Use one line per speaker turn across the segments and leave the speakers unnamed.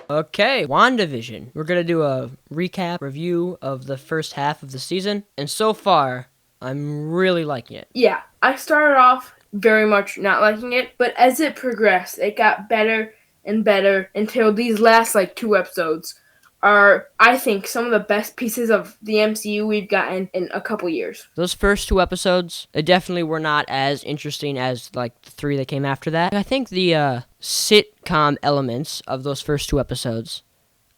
Okay, WandaVision. We're going to do a recap review of the first half of the season. And so far, I'm really liking it.
Yeah, I started off very much not liking it, but as it progressed, it got better and better until these last 2 episodes are, I think, some of the best pieces of the MCU we've gotten in a couple years.
Those first 2 episodes, they definitely were not as interesting as the 3 that came after that. I think the sitcom elements of those first 2 episodes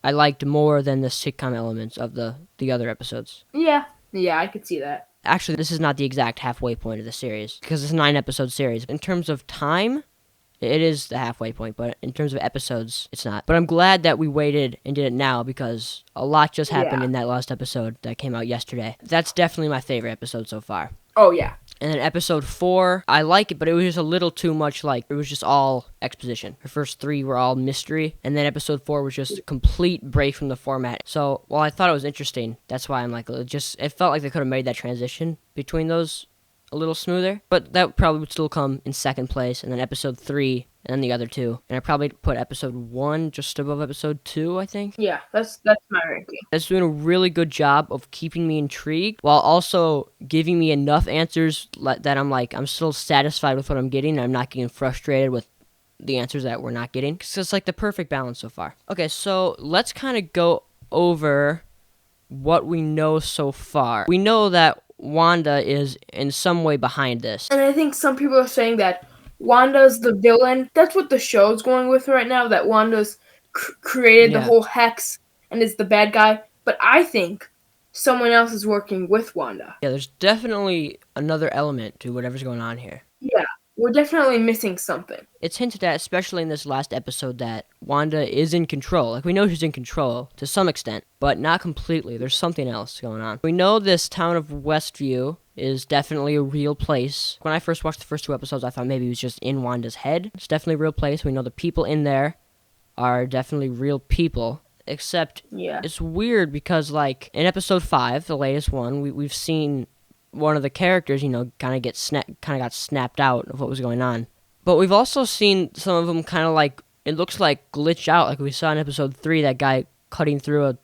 I liked more than the sitcom elements of the other episodes.
Yeah, I could see that.
Actually, this is not the exact halfway point of the series, because it's a 9-episode series. In terms of time, it is the halfway point, but in terms of episodes, it's not. But I'm glad that we waited and did it now, because a lot just happened in that last episode that came out yesterday. That's definitely my favorite episode so far.
Oh, yeah.
And then episode 4, I like it, but it was just a little too much it was just all exposition. The first 3 were all mystery, and then episode 4 was just a complete break from the format. So, while I thought it was interesting, that's why I'm it felt like they could have made that transition between those a little smoother. But that probably would still come in second place, and then episode 3, and then the other 2. And I probably put episode 1 just above episode 2, I think.
Yeah, that's my ranking.
It's doing a really good job of keeping me intrigued while also giving me enough answers that I'm still satisfied with what I'm getting, and I'm not getting frustrated with the answers that we're not getting. So it's the perfect balance so far. Okay, so let's kind of go over what we know so far. We know that Wanda is in some way behind this.
And I think some people are saying that Wanda's the villain. That's what the show's going with right now, that Wanda's created the whole hex and is the bad guy. But I think someone else is working with Wanda.
Yeah, there's definitely another element to whatever's going on here.
Yeah, we're definitely missing something.
It's hinted at, especially in this last episode, that Wanda is in control. We know she's in control to some extent, but not completely. There's something else going on. We know this town of Westview is definitely a real place. When I first watched the first 2 episodes, I thought maybe it was just in Wanda's head. It's definitely a real place. We know the people in there are definitely real people. Except it's weird because, in episode 5, the latest one, we've seen one of the characters, kind of got snapped out of what was going on. But we've also seen some of them kind of it looks like glitch out, like we saw in episode 3, that guy cutting through a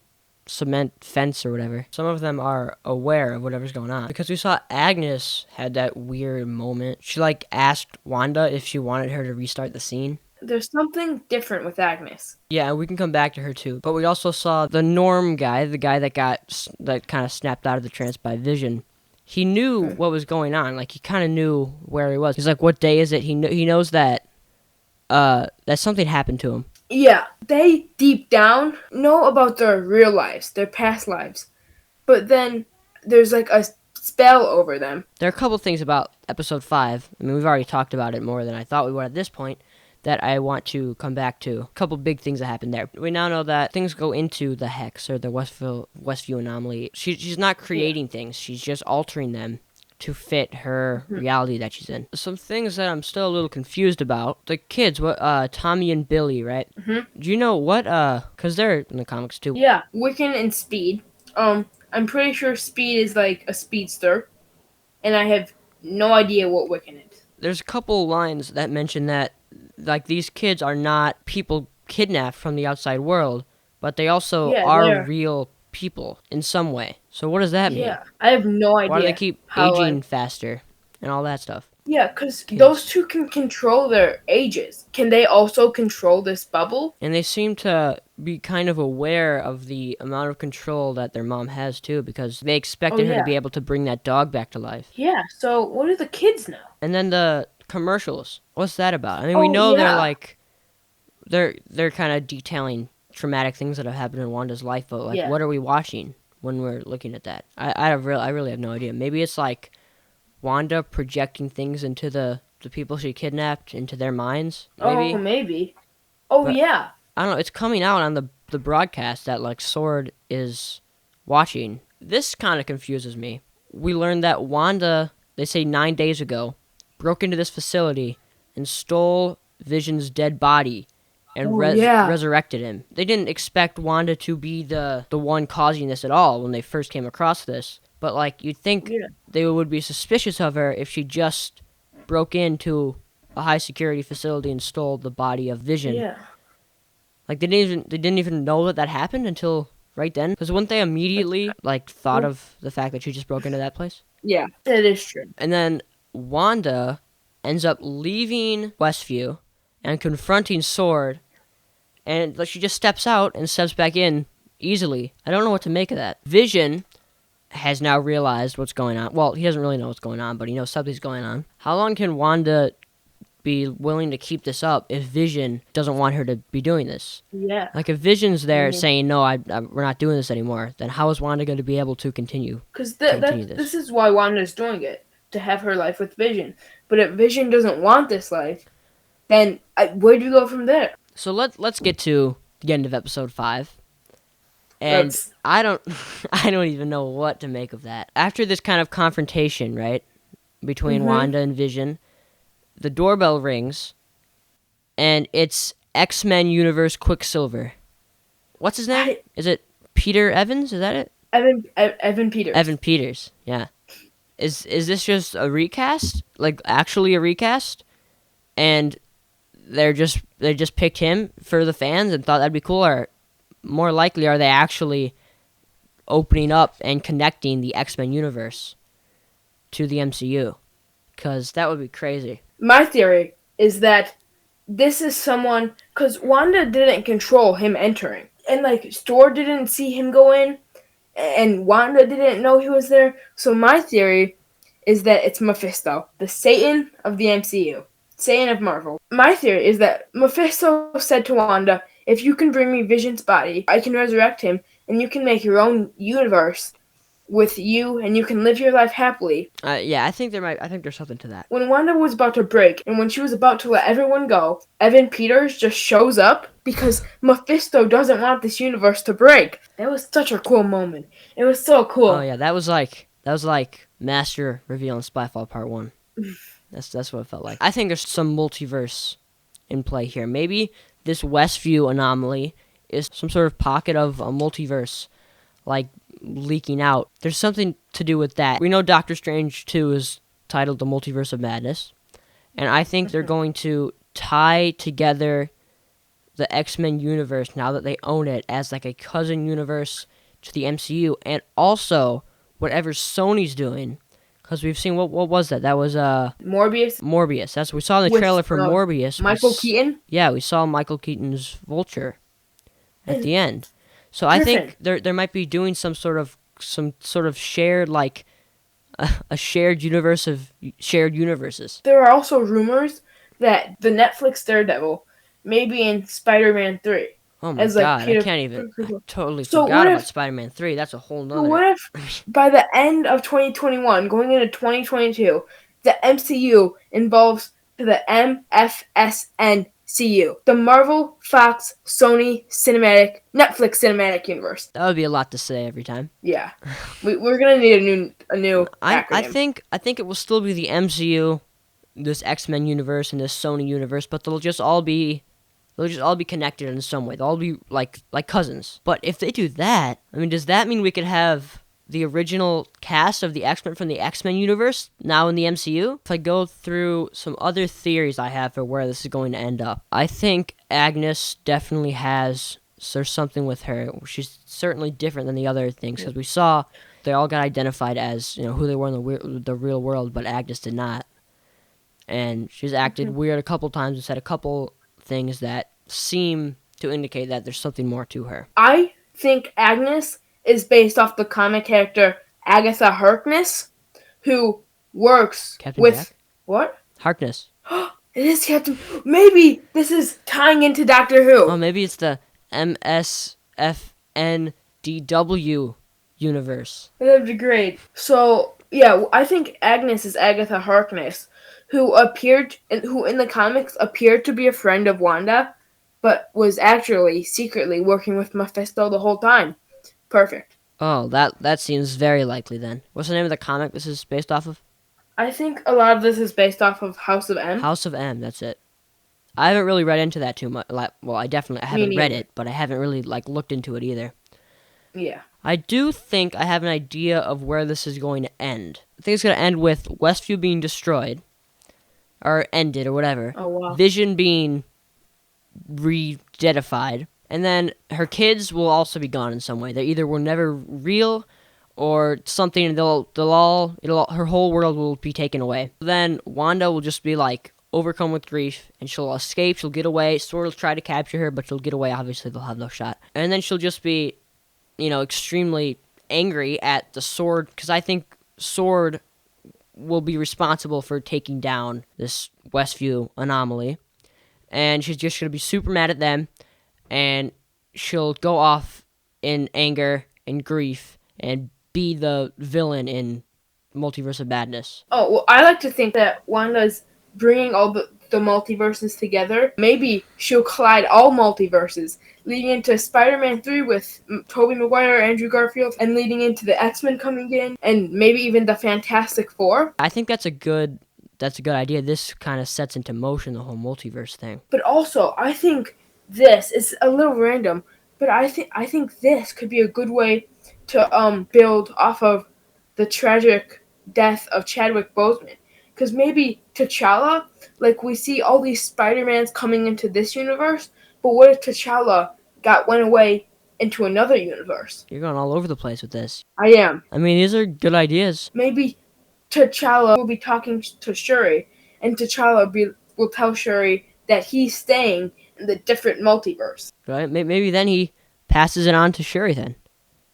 cement fence or whatever. Some of them are aware of whatever's going on. Because we saw Agnes had that weird moment. She asked Wanda if she wanted her to restart the scene.
There's something different with Agnes.
Yeah, we can come back to her too. But we also saw the Norm guy, the guy that kind of snapped out of the trance by Vision. He knew what was going on. He kind of knew where he was. He's like, what day is it? He knows that that something happened to him.
Yeah, they deep down know about their real lives, their past lives. But then there's a spell over them.
There are a couple things about episode 5. I mean, we've already talked about it more than I thought we would at this point, that I want to come back to. A couple big things that happened there. We now know that things go into the hex, or the Westview anomaly. She's not creating things. She's just altering them to fit her reality that she's in. Some things that I'm still a little confused about. The kids, Tommy and Billy, right?
Mm-hmm.
Do you know what, because they're in the comics too.
Yeah, Wiccan and Speed. I'm pretty sure Speed is a speedster, and I have no idea what Wiccan is.
There's a couple lines that mention that these kids are not people kidnapped from the outside world, but they also are real people in some way. So what does that mean?
Yeah, I have no idea.
Why do they keep aging faster and all that stuff?
Yeah, because those two can control their ages. Can they also control this bubble?
And they seem to be kind of aware of the amount of control that their mom has too, because they expected her to be able to bring that dog back to life.
Yeah, so what do the kids know?
And then the commercials. What's that about? I mean, we know they're kind of detailing traumatic things that have happened in Wanda's life, but what are we watching when we're looking at that? I really have no idea. Maybe it's Wanda projecting things into the people she kidnapped into their minds. Maybe.
Oh, maybe. Oh, but, yeah.
I don't know. It's coming out on the broadcast that Sword is watching. This kind of confuses me. We learned that Wanda, they say 9 days ago, broke into this facility and stole Vision's dead body and resurrected him. They didn't expect Wanda to be the one causing this at all when they first came across this. But, you'd think they would be suspicious of her if she just broke into a high-security facility and stole the body of Vision.
Yeah.
Like they didn't even know that happened until right then. Because wouldn't they immediately like thought of the fact that she just broke into that place?
Yeah, that is true.
And then Wanda ends up leaving Westview and confronting Sword, and like she just steps out and steps back in easily. I don't know what to make of that. Vision has now realized what's going on. Well, he doesn't really know what's going on, but he knows something's going on. How long can Wanda be willing to keep this up if Vision doesn't want her to be doing this?
Yeah.
Like if Vision's there saying no, we're not doing this anymore, then how is Wanda going to be able to continue?
Because this is why Wanda's doing it, to have her life with Vision. But if Vision doesn't want this life, then where do you go from there?
So let's get to the end of episode 5. And I don't even know what to make of that. After this kind of confrontation, right, between Wanda and Vision, the doorbell rings, and it's X-Men Universe Quicksilver. What's his name? Is it Peter Evans? Is that it?
Evan Peters.
Evan Peters, yeah. Is this just a recast? Like, actually a recast? And they just picked him for the fans and thought that'd be cool? Or more likely, are they actually opening up and connecting the X-Men universe to the MCU? Because that would be crazy.
My theory is that this is someone, because Wanda didn't control him entering. And, like, Storr didn't see him go in, and Wanda didn't know he was there. So my theory is that it's Mephisto, the Satan of the MCU. Satan of Marvel. My theory is that Mephisto said to Wanda, if you can bring me Vision's body, I can resurrect him, and you can make your own universe with you, and you can live your life happily.
Yeah, I think there's something to that.
When Wanda was about to break, and when she was about to let everyone go, Evan Peters just shows up because Mephisto doesn't want this universe to break. It was such a cool moment. It was so cool.
Oh yeah, that was like Master Reveal in Spyfall Part 1. That's what it felt like. I think there's some multiverse in play here. Maybe this Westview anomaly is some sort of pocket of a multiverse, like leaking out. There's something to do with that. We know Doctor Strange 2 is titled The Multiverse of Madness, and I think they're going to tie together the X-Men universe now that they own it as like a cousin universe to the MCU, and also whatever Sony's doing. Because we've seen, what was that? That was Morbius. That's what we saw in the trailer for Morbius.
Michael Keaton?
Yeah, we saw Michael Keaton's Vulture at the end. So I think there might be doing some sort of shared, like a shared universe of shared universes.
There are also rumors that the Netflix Daredevil may be in Spider-Man 3.
Oh my god, I totally forgot about Spider-Man 3. That's a whole nother...
What if by the end of 2021, going into 2022, the MCU involves the MFSNCU, the Marvel, Fox, Sony Netflix Cinematic Universe.
That would be a lot to say every time.
Yeah. We're going to need a new acronym.
I think it will still be the MCU, this X-Men universe, and this Sony universe, but they'll just all be connected in some way. They'll all be like cousins. But if they do that, I mean, does that mean we could have the original cast of the X-Men from the X-Men universe now in the MCU? If I go through some other theories I have for where this is going to end up, I think Agnes definitely there's something with her. She's certainly different than the other things, because we saw they all got identified as, who they were in the real world, but Agnes did not. And she's acted weird a couple times and said a couple things that seem to indicate that there's something more to her.
I think Agnes is based off the comic character Agatha Harkness, who works
Captain
with...
Jack?
What?
Harkness.
It is Captain... Maybe this is tying into Doctor Who.
Oh, maybe it's the MSFNDW universe.
That'd be great. So, yeah, I think Agnes is Agatha Harkness, who in the comics appeared to be a friend of Wanda, but was actually secretly working with Mephisto the whole time. Perfect.
Oh, that seems very likely then. What's the name of the comic this is based off of?
I think a lot of this is based off of House of M.
House of M, that's it. I haven't really read into that too much. Well, I haven't read it, but I haven't really looked into it either.
Yeah.
I do think I have an idea of where this is going to end. I think it's going to end with Westview being destroyed. Or ended, or whatever.
Oh, wow.
Vision being re-deadified, And then her kids will also be gone in some way. They either were never real or something. Her whole world will be taken away. Then Wanda will just be like overcome with grief, and she'll escape. She'll get away. Sword will try to capture her, but she'll get away. Obviously, they'll have no shot. And then she'll just be, extremely angry at the Sword, because I think Sword will be responsible for taking down this Westview anomaly. And she's just going to be super mad at them, and she'll go off in anger and grief and be the villain in Multiverse of Madness.
Oh, well, I like to think that Wanda's bringing all the multiverses together. Maybe she'll collide all multiverses, leading into Spider-Man 3 with Tobey Maguire, Andrew Garfield, and leading into the X-Men coming in, and maybe even the Fantastic Four.
I think that's a good idea. This kind of sets into motion the whole multiverse thing.
But also, I think this is a little random, but I think this could be a good way to build off of the tragic death of Chadwick Boseman. Because maybe T'Challa, like we see all these Spider-Mans coming into this universe, but what if T'Challa went away into another universe?
You're going all over the place with this.
I am.
I mean, these are good ideas.
Maybe T'Challa will be talking to Shuri, and T'Challa will tell Shuri that he's staying in the different multiverse.
Right? Maybe then he passes it on to Shuri then.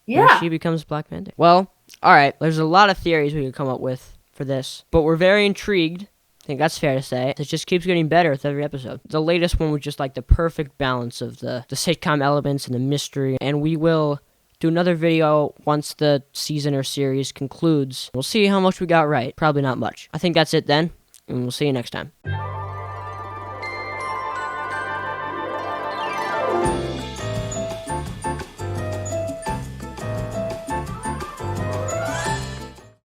Yeah.
Or she becomes Black Panther. Well, alright, there's a lot of theories we could come up with for this, but we're very intrigued. I think that's fair to say. It just keeps getting better with every episode. The latest one was just like the perfect balance of the sitcom elements and the mystery, and we will do another video once the season or series concludes. We'll see how much we got right. Probably not much. I think that's it then, and we'll see you next time.